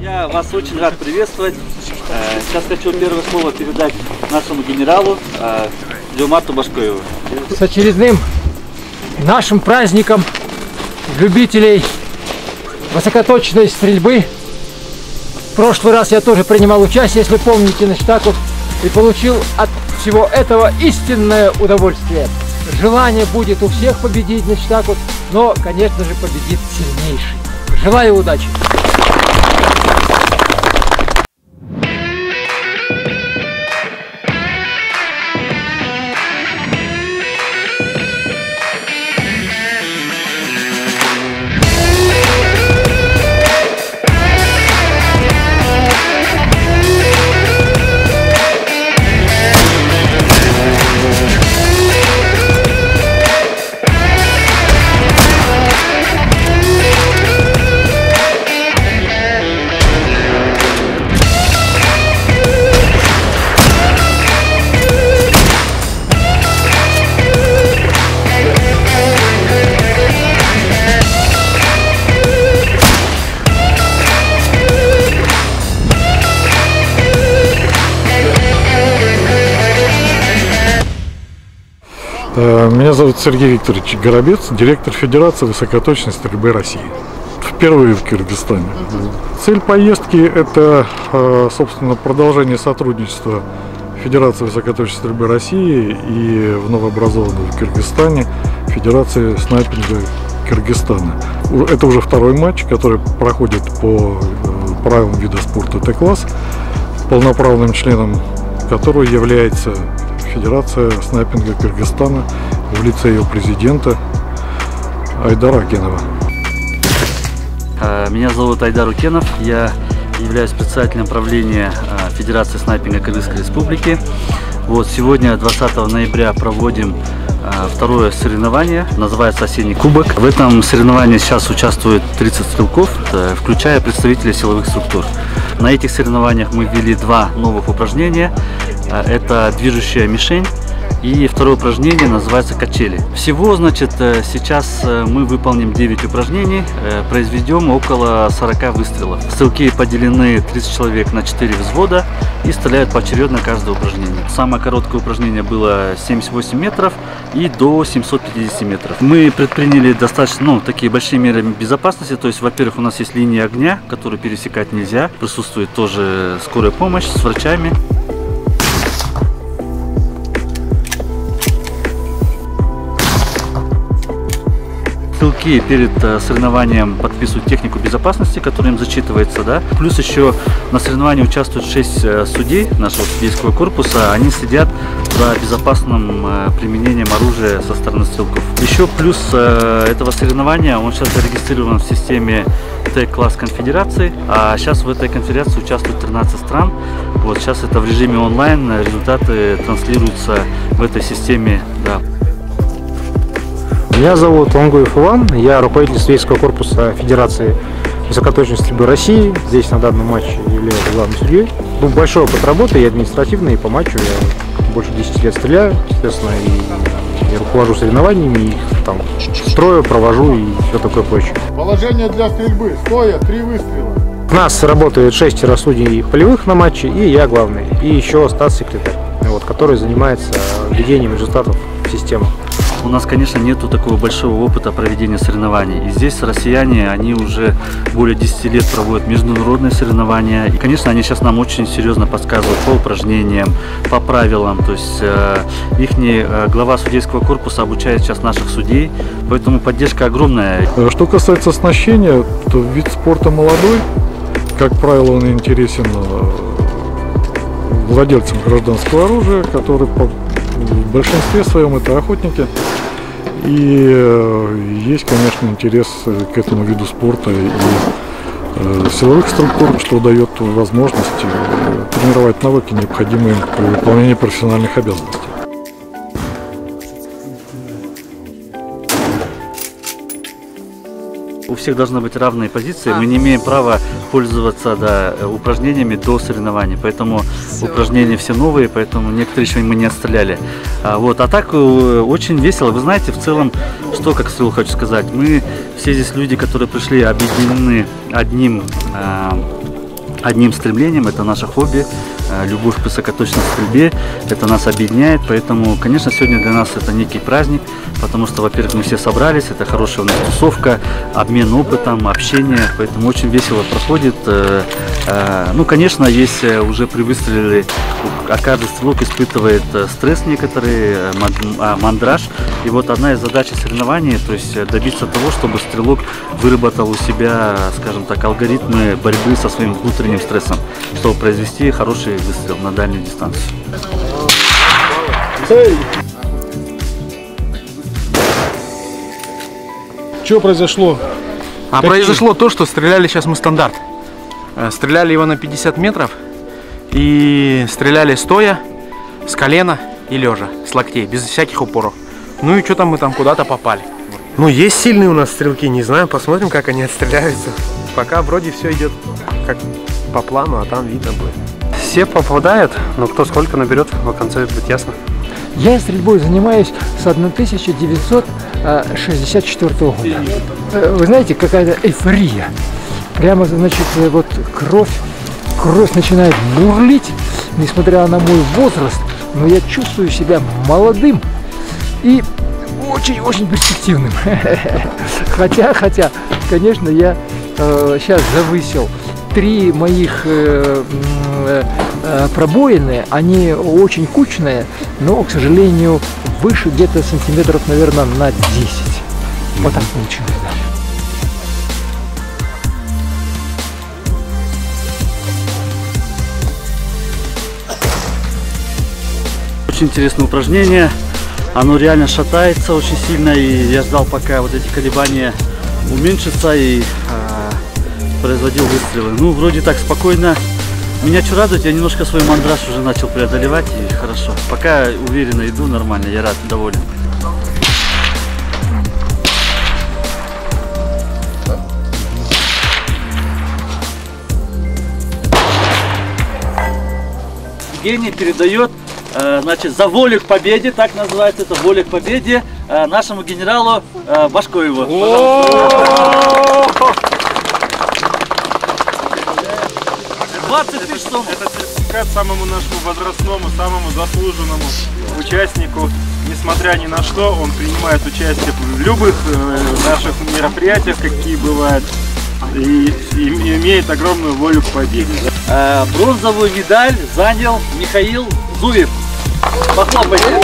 Я вас очень рад приветствовать. Сейчас хочу первое слово передать нашему генералу Ильмарту Башкоеву. С очередным нашим праздником любителей высокоточной стрельбы. В прошлый раз я тоже принимал участие, если помните, значит, так вот, и получил от всего этого истинное удовольствие. Желание будет у всех победить, значит, так вот, но, конечно же, победит сильнейший. Желаю удачи! Меня зовут Сергей Викторович Горобец, директор Федерации высокоточной стрельбы России. Впервые в Кыргызстане. Цель поездки – это, собственно, продолжение сотрудничества Федерации высокоточной стрельбы России и в новообразованной в Кыргызстане Федерации снайпинга Кыргызстана. Это уже второй матч, который проходит по правилам вида спорта Т-класс, полноправным членом которого является Федерация снайпинга Кыргызстана в лице ее президента Айдара Акенова. Меня зовут Айдар Акенов, я являюсь председателем правления Федерации снайпинга Кыргызской Республики. Вот сегодня, 20 ноября, проводим второе соревнование, называется «Осенний кубок». В этом соревновании сейчас участвует 30 стрелков, включая представителей силовых структур. На этих соревнованиях мы ввели два новых упражнения. Это движущая мишень и второе упражнение называется качели. Всего, значит, сейчас мы выполним 9 упражнений, произведем около 40 выстрелов. Стрелки поделены 30 человек на 4 взвода и стреляют поочередно каждое упражнение. Самое короткое упражнение было 78 метров и до 750 метров. Мы предприняли достаточно, такие большие меры безопасности. То есть, во-первых, у нас есть линия огня, которую пересекать нельзя. Присутствует тоже скорая помощь с врачами. Стрелки перед соревнованием подписывают технику безопасности, которая им зачитывается, да. Плюс еще на соревновании участвуют 6 судей нашего судейского корпуса. Они следят за безопасным применением оружия со стороны стрелков. Еще плюс этого соревнования, он сейчас зарегистрирован в системе Т-класс конфедерации, а сейчас в этой конфедерации участвуют 13 стран. Вот сейчас это в режиме онлайн, результаты транслируются в этой системе, да. Меня зовут Лангуев Иван, я руководитель судейского корпуса Федерации высокоточной стрельбы России. Здесь на данном матче являюсь главным судьей. Был большой опыт работы и административный, и по матчу. Я больше 10 лет стреляю, естественно, и руковожу соревнованиями, их там строю, провожу и все такое прочее. Положение для стрельбы. Стоя, 3 выстрела. У нас работает 6 судей полевых на матче, и я главный. И еще статс-секретарь, который занимается введением результатов в систему. У нас, конечно, нету такого большого опыта проведения соревнований. И здесь россияне, они уже более 10 лет проводят международные соревнования. И, конечно, они сейчас нам очень серьезно подсказывают по упражнениям, по правилам. То есть ихний глава судейского корпуса обучает сейчас наших судей, поэтому поддержка огромная. Что касается оснащения, то вид спорта молодой. Как правило, он интересен владельцам гражданского оружия, которые в большинстве своем это охотники. И есть, конечно, интерес к этому виду спорта и силовых структур, что дает возможность тренировать навыки, необходимые при выполнении профессиональных обязанностей. У всех должны быть равные позиции. Мы не имеем права пользоваться упражнениями до соревнований. Поэтому упражнения все новые, поэтому некоторые еще мы не отстреляли. А так очень весело. Вы знаете, в целом, что, как стрелок хочу сказать, мы все здесь люди, которые пришли объединены одним одним стремлением, это наше хобби, любовь к высокоточной стрельбе, это нас объединяет, поэтому, конечно, сегодня для нас это некий праздник, потому что, во-первых, мы все собрались, это хорошая у нас тусовка, обмен опытом, общение, поэтому очень весело проходит. Ну, конечно, если уже при выстреле каждый стрелок испытывает стресс некоторый, мандраж, и вот одна из задач соревнований, то есть добиться того, чтобы стрелок выработал у себя, скажем так, алгоритмы борьбы со своим внутренним стрессом, чтобы произвести хороший выстрел на дальнюю дистанцию. Что произошло? Произошло то, что стреляли сейчас мы стандарт. Стреляли его на 50 метров и стреляли стоя, с колена и лежа, с локтей, без всяких упоров. Ну и что там мы там куда-то попали. Ну, есть сильные у нас стрелки, не знаю, посмотрим, как они отстреляются. Пока вроде все идет как по плану, а там видно будет. Все попадают, но кто сколько наберет, в конце будет ясно. Я стрельбой занимаюсь с 1964 года. Вы знаете, какая-то эйфория. Прямо, значит, вот кровь начинает бурлить, несмотря на мой возраст, но я чувствую себя молодым и очень-очень перспективным. Хотя, конечно, я сейчас завысил 3 моих пробоины, они очень кучные, но, к сожалению, выше где-то сантиметров, наверное, на 10. Вот так получилось, да. Очень интересное упражнение, оно реально шатается очень сильно, и я ждал, пока вот эти колебания уменьшатся, и производил выстрелы. Ну, вроде так спокойно. Меня что радует, я немножко свой мандраж уже начал преодолевать, и хорошо. Пока уверенно иду, нормально, я рад, доволен. Евгений передает, значит, за волю к победе, так называется это, воля к победе, нашему генералу Башкоеву. 20 тысяч сомов. Это сертификат самому нашему возрастному, самому заслуженному участнику. Несмотря ни на что, он принимает участие в любых наших мероприятиях, какие бывают, и имеет огромную волю к победе. Бронзовую медаль занял Михаил Зуев. Похлопайте.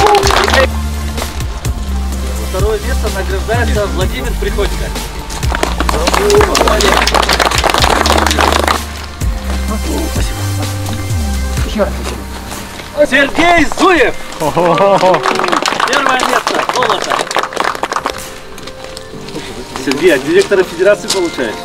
Второе место награждается Владимир Приходько. Спасибо. Еще раз спасибо. Сергей Зуев. Первое место. Золото. Сергей, от директора федерации получаешь?